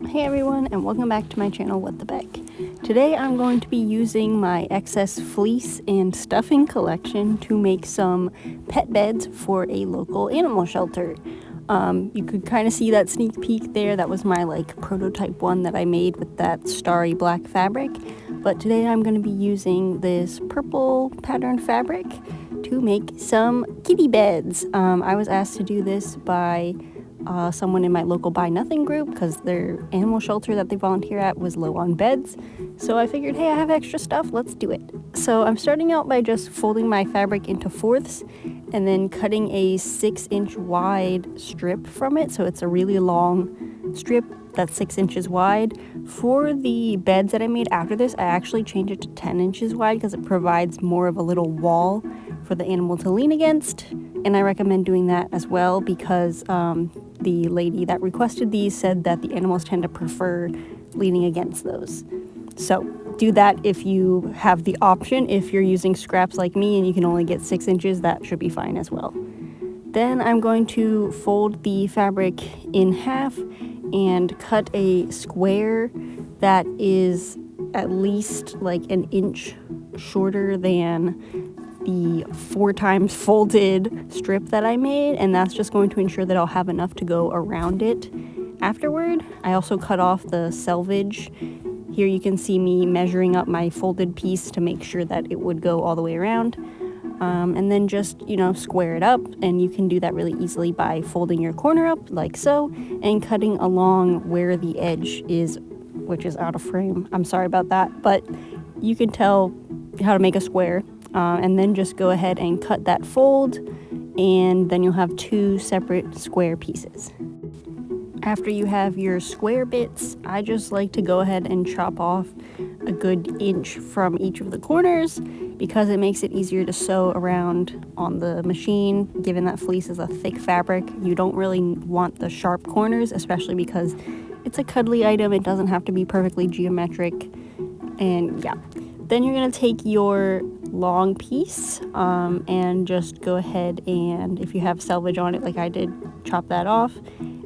Hey everyone, and welcome back to my channel, What the Beck. Today I'm going to be using my excess fleece and stuffing collection to make some pet beds for a local animal shelter. You could kind of see that sneak peek there. That was my prototype one that I made with that starry black fabric. But today I'm going to be using this purple pattern fabric to make some kitty beds. I was asked to do this by someone in my local Buy Nothing group because their animal shelter that they volunteer at was low on beds. So I figured, hey, I have extra stuff, let's do it. So I'm starting out by just folding my fabric into fourths and then cutting a 6-inch wide strip from it. So it's a really long strip that's 6 inches wide. For the beds that I made after this, I actually changed it to 10 inches wide because it provides more of a little wall for the animal to lean against. And I recommend doing that as well because the lady that requested these said that the animals tend to prefer leaning against those. So do that if you have the option. If you're using scraps like me and you can only get 6 inches, that should be fine as well. Then I'm going to fold the fabric in half and cut a square that is at least an inch shorter than the 4 times folded strip that I made, and that's just going to ensure that I'll have enough to go around it afterward. I also cut off the selvage. Here you can see me measuring up my folded piece to make sure that it would go all the way around. And then just, square it up, and you can do that really easily by folding your corner up like so and cutting along where the edge is, which is out of frame. I'm sorry about that, but you can tell how to make a square. And then just go ahead and cut that fold, and then you'll have 2 separate square pieces. After you have your square bits, I just like to go ahead and chop off a good inch from each of the corners because it makes it easier to sew around on the machine. Given that fleece is a thick fabric, you don't really want the sharp corners, especially because it's a cuddly item. It doesn't have to be perfectly geometric. And yeah, then you're going to take your long piece and just go ahead and, if you have selvage on it like I did, chop that off.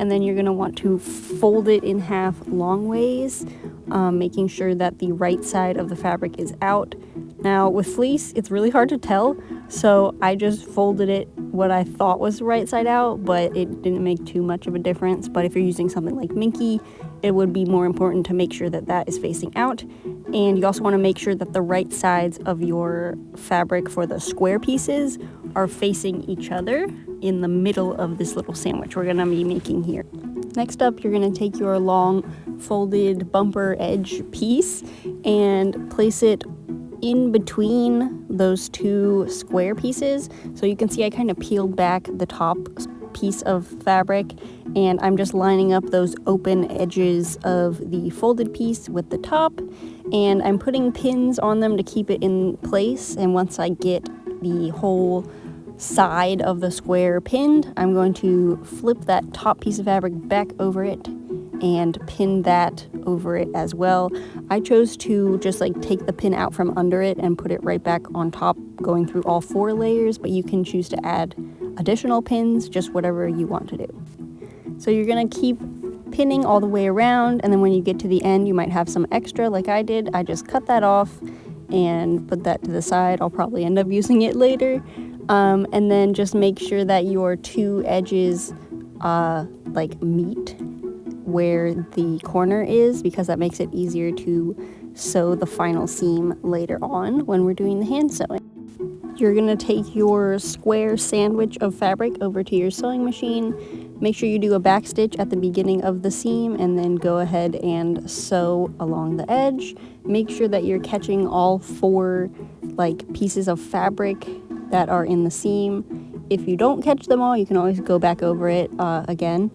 And then you're going to want to fold it in half long ways, making sure that the right side of the fabric is out. Now with fleece, it's really hard to tell, so I just folded it what I thought was the right side out, but it didn't make too much of a difference. But if you're using something like Minky, it would be more important to make sure that that is facing out. And you also want to make sure that the right sides of your fabric for the square pieces are facing each other in the middle of this little sandwich we're going to be making here. Next up, you're going to take your long folded bumper edge piece and place it in between those 2 square pieces. So you can see I kind of peeled back the top piece of fabric, and I'm just lining up those open edges of the folded piece with the top, and I'm putting pins on them to keep it in place. And once I get the whole side of the square pinned, I'm going to flip that top piece of fabric back over it and pin that over it as well. I chose to just take the pin out from under it and put it right back on top, going through all 4 layers, but you can choose to add additional pins, just whatever you want to do. So you're going to keep pinning all the way around, and then when you get to the end, you might have some extra like I did. I just cut that off and put that to the side. I'll probably end up using it later. And then just make sure that your 2 edges meet where the corner is, because that makes it easier to sew the final seam later on when we're doing the hand sewing. You're going to take your square sandwich of fabric over to your sewing machine. Make sure you do a back stitch at the beginning of the seam and then go ahead and sew along the edge. Make sure that you're catching all 4 pieces of fabric that are in the seam. If you don't catch them all, you can always go back over it again.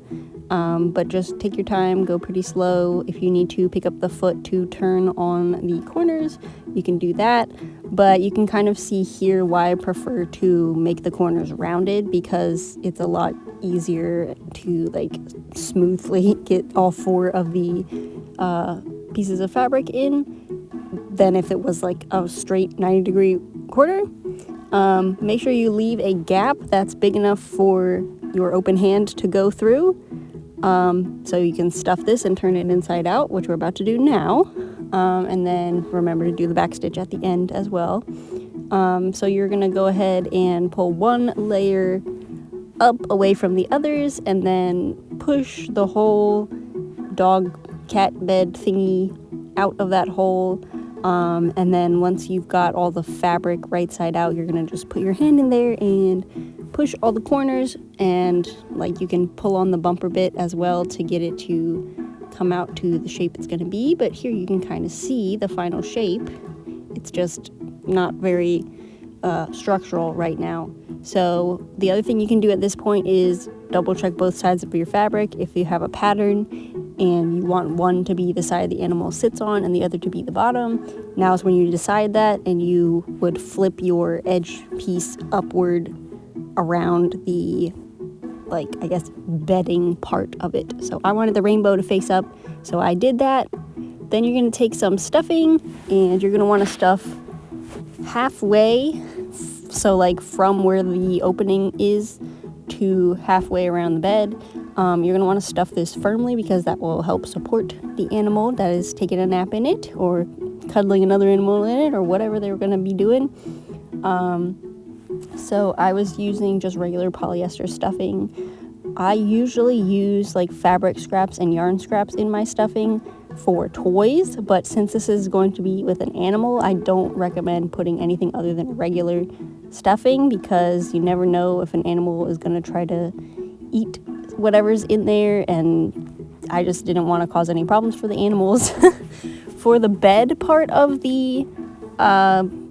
But just take your time, go pretty slow. If you need to pick up the foot to turn on the corners, you can do that. But you can kind of see here why I prefer to make the corners rounded, because it's a lot easier to smoothly get all 4 of the pieces of fabric in than if it was a straight 90-degree corner. Make sure you leave a gap that's big enough for your open hand to go through. So you can stuff this and turn it inside out, which we're about to do now. And then remember to do the back stitch at the end as well. So you're going to go ahead and pull one layer up away from the others, and then push the whole dog cat bed thingy out of that hole. And then once you've got all the fabric right side out, you're going to just put your hand in there and push all the corners, and like you can pull on the bumper bit as well to get it to come out to the shape it's going to be. But here you can kind of see the final shape. It's just not very structural right now. So the other thing you can do at this point is double check both sides of your fabric. If you have a pattern and you want one to be the side the animal sits on and the other to be the bottom, now is when you decide that, and you would flip your edge piece upward around the, like, I guess, bedding part of it. So I wanted the rainbow to face up, so I did that. Then you're going to take some stuffing, and you're going to want to stuff halfway, so like from where the opening is to halfway around the bed. You're going to want to stuff this firmly because that will help support the animal that is taking a nap in it, or cuddling another animal in it, or whatever they're going to be doing. So I was using just regular polyester stuffing. I usually use like fabric scraps and yarn scraps in my stuffing for toys, but since this is going to be with an animal, I don't recommend putting anything other than regular stuffing, because you never know if an animal is going to try to eat whatever's in there, and I just didn't want to cause any problems for the animals. For the bed part of the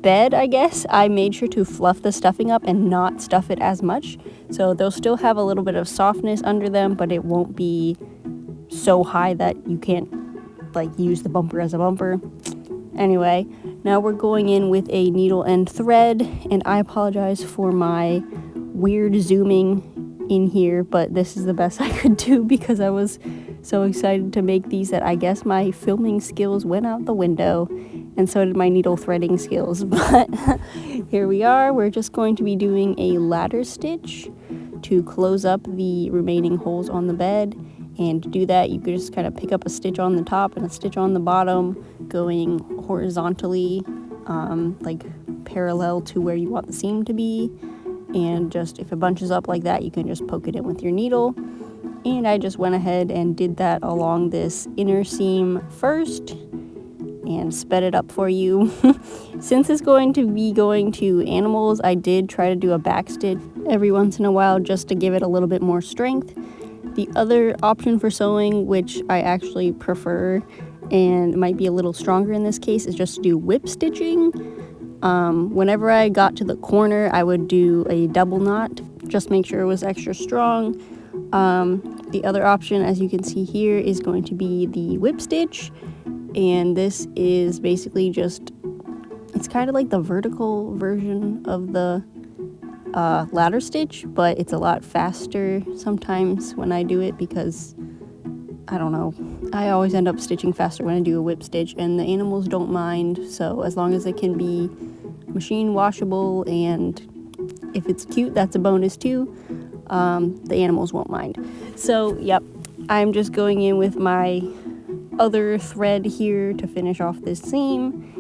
bed, I guess, I made sure to fluff the stuffing up and not stuff it as much, so they'll still have a little bit of softness under them, but it won't be so high that you can't like use the bumper as a bumper. Anyway, now we're going in with a needle and thread, and I apologize for my weird zooming in here, but this is the best I could do because I was so excited to make these that I guess my filming skills went out the window, and so did my needle threading skills. But here we are. We're just going to be doing a ladder stitch to close up the remaining holes on the bed. And to do that, you could just kind of pick up a stitch on the top and a stitch on the bottom, going horizontally, like parallel to where you want the seam to be. And just if it bunches up like that, you can just poke it in with your needle. And I just went ahead and did that along this inner seam first and sped it up for you. Since it's going to be going to animals, I did try to do a back stitch every once in a while just to give it a little bit more strength. The other option for sewing, which I actually prefer and might be a little stronger in this case, is just to do whip stitching. Whenever I got to the corner, I would do a double knot, just make sure it was extra strong. The other option, as you can see here, is going to be the whip stitch, and this is basically just, it's kind of like the vertical version of the ladder stitch, but it's a lot faster sometimes when I do it because, I don't know, I always end up stitching faster when I do a whip stitch, and the animals don't mind, so as long as it can be machine washable and if it's cute, that's a bonus too. The animals won't mind. So yep, I'm just going in with my other thread here to finish off this seam.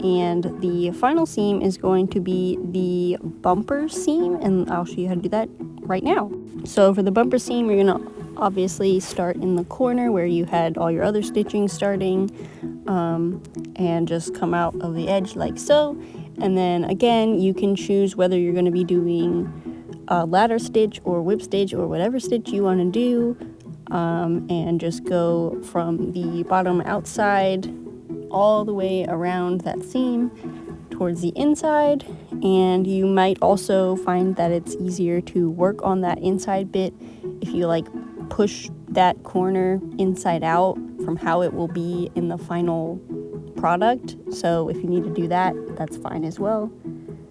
And the final seam is going to be the bumper seam, and I'll show you how to do that right now. So for the bumper seam, you're going to obviously start in the corner where you had all your other stitching starting, and just come out of the edge like so. And then again, you can choose whether you're going to be doing a ladder stitch or whip stitch or whatever stitch you want to do, and just go from the bottom outside all the way around that seam towards the inside. And you might also find that it's easier to work on that inside bit if you like push that corner inside out from how it will be in the final product. So if you need to do that, that's fine as well.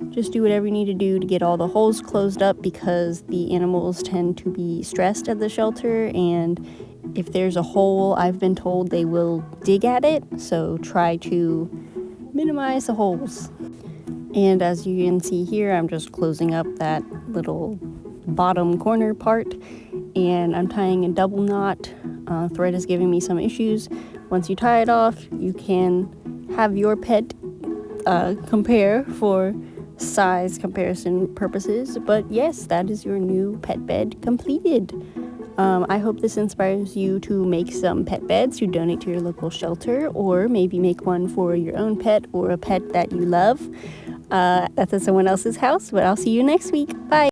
Just do whatever you need to do to get all the holes closed up, because the animals tend to be stressed at the shelter, and if there's a hole, I've been told they will dig at it, so try to minimize the holes. And as you can see here, I'm just closing up that little bottom corner part, and I'm tying a double knot. Thread is giving me some issues. Once you tie it off, you can have your pet compare for size comparison purposes. But yes, that is your new pet bed completed. I hope this inspires you to make some pet beds to donate to your local shelter, or maybe make one for your own pet or a pet that you love. That's at someone else's house, but I'll see you next week. Bye.